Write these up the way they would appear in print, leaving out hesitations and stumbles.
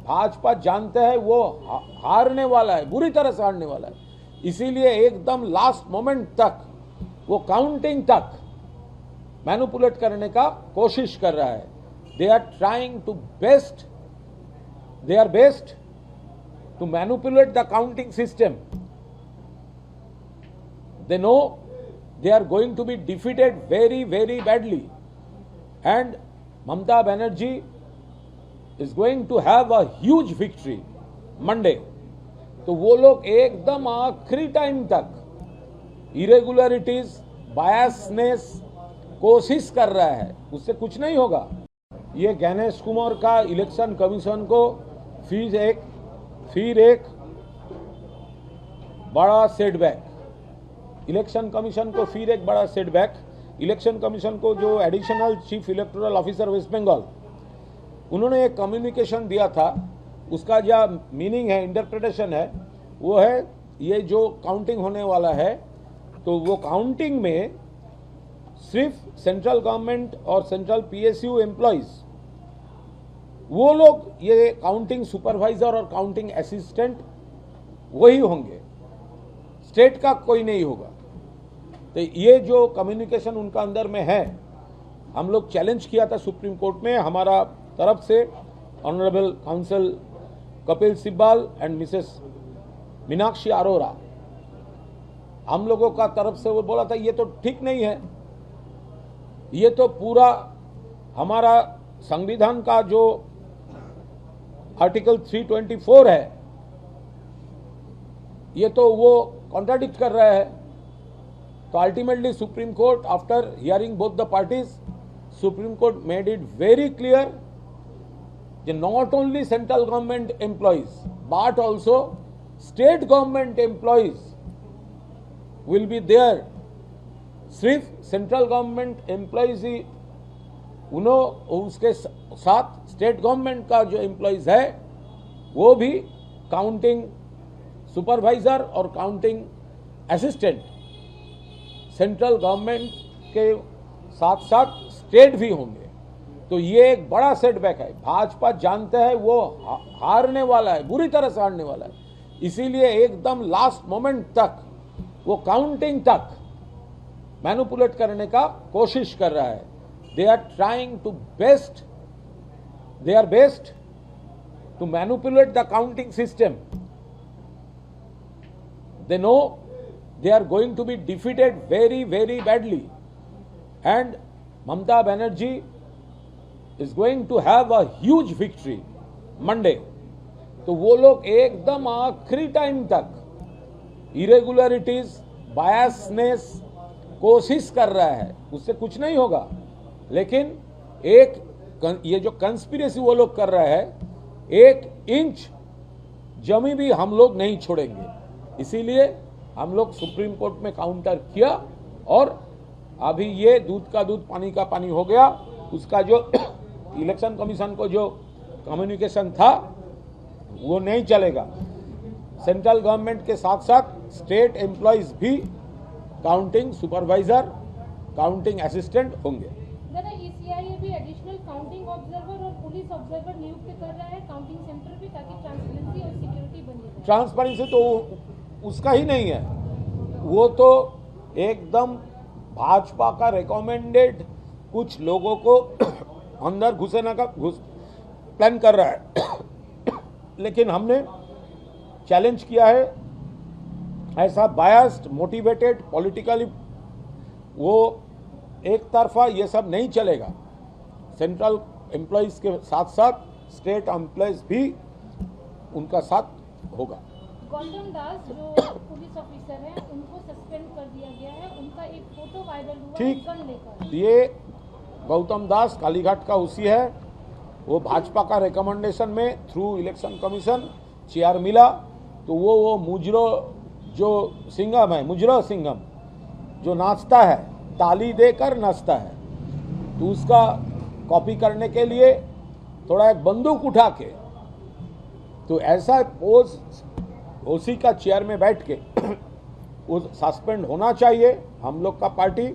भाजपा जानते हैं वो हारने वाला है, बुरी तरह से हारने वाला है। इसीलिए एकदम लास्ट मोमेंट तक वो काउंटिंग तक मैनिपुलेट करने का कोशिश कर रहा है। They are trying to best to manipulate the counting system. They know they are going to be defeated very, very badly. And Mamata Banerjee is going to have a huge victory Monday. तो वो लोग एकदम आखिरी time तक irregularities, biasness कोशिश कर रहा है, उससे कुछ नहीं होगा। ये गणेश कुमार का इलेक्शन कमीशन को फिर एक बड़ा सेटबैक, इलेक्शन कमीशन को फिर एक बड़ा सेटबैक। इलेक्शन कमीशन को जो additional chief electoral officer West Bengal, उन्होंने एक कम्युनिकेशन दिया था, उसका जो मीनिंग है, इंटरप्रिटेशन है, वो है ये जो काउंटिंग होने वाला है, तो वो काउंटिंग में सिर्फ सेंट्रल गवर्नमेंट और सेंट्रल पीएसयू एम्प्लॉइज, वो लोग ये काउंटिंग सुपरवाइजर और काउंटिंग असिस्टेंट वही होंगे, स्टेट का कोई नहीं होगा। तो ये जो कम्युनिकेशन उनका अंदर में है, हम लोग चैलेंज किया था सुप्रीम कोर्ट में, हमारा तरफ से honourable counsel Kapil Sibal and Mrs Meenakshi Arora, हम लोगों का तरफ से वो बोला था ये तो ठीक नहीं है, ये तो पूरा हमारा संविधान का जो आर्टिकल 324 है, ये तो वो कॉन्ट्राडिक्ट कर रहा है। तो ultimately supreme court, after hearing both the parties, supreme court made it very clear that not only central government employees but also state government employees will be there. सिर्फ सेंट्रल गवर्नमेंट एम्प्लॉइज ही, उसके साथ state government का जो employees है वो भी counting supervisor और counting assistant central government के साथ साथ स्टेट भी होंगे। तो ये एक बड़ा सेटबैक है। भाजपा जानते हैं वो हारने वाला है, बुरी तरह से हारने वाला है। इसीलिए एकदम लास्ट मोमेंट तक वो काउंटिंग तक मैनिपुलेट करने का कोशिश कर रहा है। They are trying to best to manipulate the counting system. They know they are going to be defeated very, very badly. And Mamata Banerjee is going to have a huge victory Monday. तो वो लोग एकदम आखिरी time तक irregularities, biasness कोशिश कर रहा है, उससे कुछ नहीं होगा। लेकिन ये जो कंस्पिरेसी वो लोग कर रहा है, 1 इंच जमी भी हम लोग नहीं छोड़ेंगे। इसीलिए हम लोग सुप्रीम कोर्ट में काउंटर किया और अभी ये दूध का दूध पानी का पानी हो गया। उसका जो इलेक्शन कमीशन को जो कम्युनिकेशन था वो नहीं चलेगा। सेंट्रल गवर्नमेंट के साथ साथ स्टेट एम्प्लॉइज भी काउंटिंग सुपरवाइजर, काउंटिंग असिस्टेंट होंगे। ईसीआई भी एडिशनल काउंटिंग ऑब्जर्वर और पुलिस ऑब्जर्वर नियुक्त कर रहा है काउंटिंग सेंटर पे, ताकि ट्रांसपेरेंसी और सिक्योरिटी बनी रहे। ट्रांसपेरेंसी तो उसका ही नहीं है, वो तो एकदम भाजपा का रिकमेंडेड कुछ लोगों को अंदर घुसेना का प्लान कर रहा है। लेकिन हमने चैलेंज किया है, ऐसा बायस्ड, मोटिवेटेड, पॉलिटिकली वो एक तरफा ये सब नहीं चलेगा। सेंट्रल एम्प्लॉइज के साथ साथ स्टेट एम्प्लॉइज भी उनका साथ होगा। गौतम दास जो पुलिस ऑफिसर हैं, उनको सस्पेंड कर दिया गया है। उनका एक फोटो वायरल हुआ ठीक, गन लेकर। ये गौतम दास कालीघाट का उसी है। वो भाजपा का रिकमेंडेशन में थ्रू इलेक्शन कमीशन चेयर मिला, तो वो मुजरो जो सिंघम है, मुजरो सिंघम जो नाचता है, ताली देकर नाचता है, तो उसका कॉपी करने के लिए थोड़ा एक बंदूक उठा के, तो ऐसा पोज ओसी का चेयर में बैठ के वो सस्पेंड होना चाहिए। हम लोग का पार्टी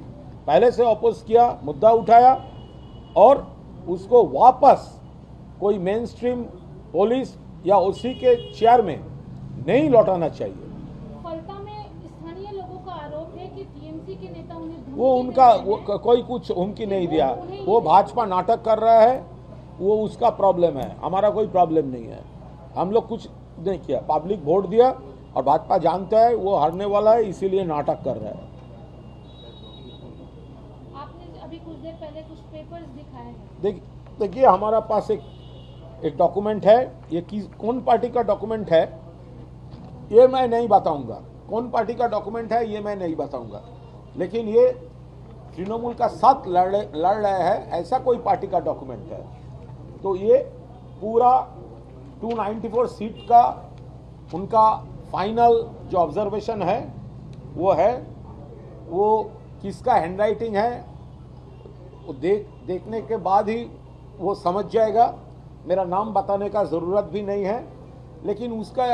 पहले से अपोज किया, मुद्दा उठाया और उसको वापस कोई मेन स्ट्रीम पुलिस या ओसी के चेयर में नहीं लौटाना चाहिए। फलता में स्थानीय लोगों का आरोप है कि टीएमसी के नेता उन्हें धमकी वो दे उनका रहे हैं। कोई कुछ हुमकी नहीं दिया, वो भाजपा नाटक कर रहा है, वो उसका प्रॉब्लम है, हमारा कोई प्रॉब्लम नहीं है। हम लोग कुछ नहीं किया, पब्लिक वोट दिया और भाजपा जानता है वो हारने वाला है, इसीलिए नाटक कर रहा है। आपने अभी कुछ देर पहले कुछ पेपर्स दिखाए हैं। देखिए हमारा पास एक डॉक्यूमेंट है, ये कौन पार्टी का डॉक्यूमेंट है ये मैं नहीं बताऊंगा, कौन पार्टी का डॉक्यूमेंट है ये मैं नहीं बताऊंगा, लेकिन ये तृणमूल का साथ लड़ रहे हैं ऐसा कोई पार्टी का डॉक्यूमेंट है। तो ये पूरा 294 सीट का उनका फाइनल जो ऑब्जर्वेशन है वो किसका हैंडराइटिंग है वो देखने के बाद ही वो समझ जाएगा। मेरा नाम बताने का ज़रूरत भी नहीं है, लेकिन उसका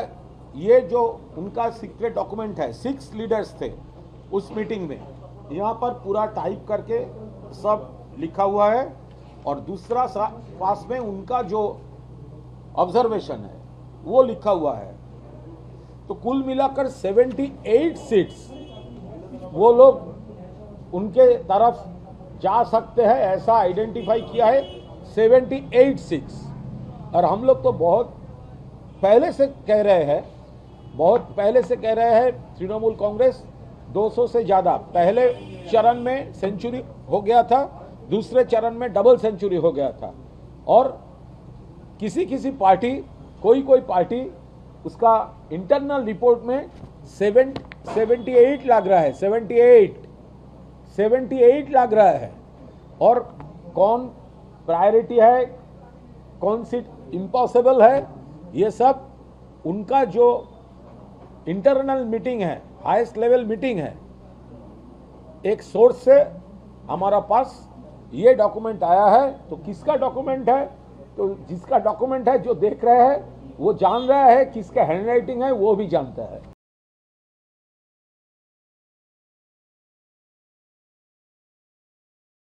ये जो उनका सीक्रेट डॉक्यूमेंट है, 6 लीडर्स थे उस मीटिंग में, यहाँ पर पूरा टाइप करके सब लिखा हुआ है और दूसरा पास में उनका जो ऑब्जर्वेशन है वो लिखा हुआ है। तो कुल मिलाकर 78 सीट्स वो लोग उनके तरफ जा सकते हैं ऐसा आइडेंटिफाई किया है, 78 सीट्स। और हम लोग तो बहुत पहले से कह रहे हैं तृणमूल कांग्रेस 200 से ज़्यादा, पहले चरण में सेंचुरी हो गया था, दूसरे चरण में डबल सेंचुरी हो गया था। और किसी पार्टी कोई पार्टी उसका इंटरनल रिपोर्ट में 78 लग रहा है, 78 लग रहा है। और कौन प्रायोरिटी है, कौन सी इम्पॉसिबल है, ये सब उनका जो इंटरनल मीटिंग है, हाईएस्ट लेवल मीटिंग है, एक सोर्स से हमारा पास ये डॉक्यूमेंट आया है। तो किसका डॉक्यूमेंट है, तो जिसका डॉक्यूमेंट है जो देख रहे हैं वो जान रहा है, किसका हैंडराइटिंग है वो भी जानता है।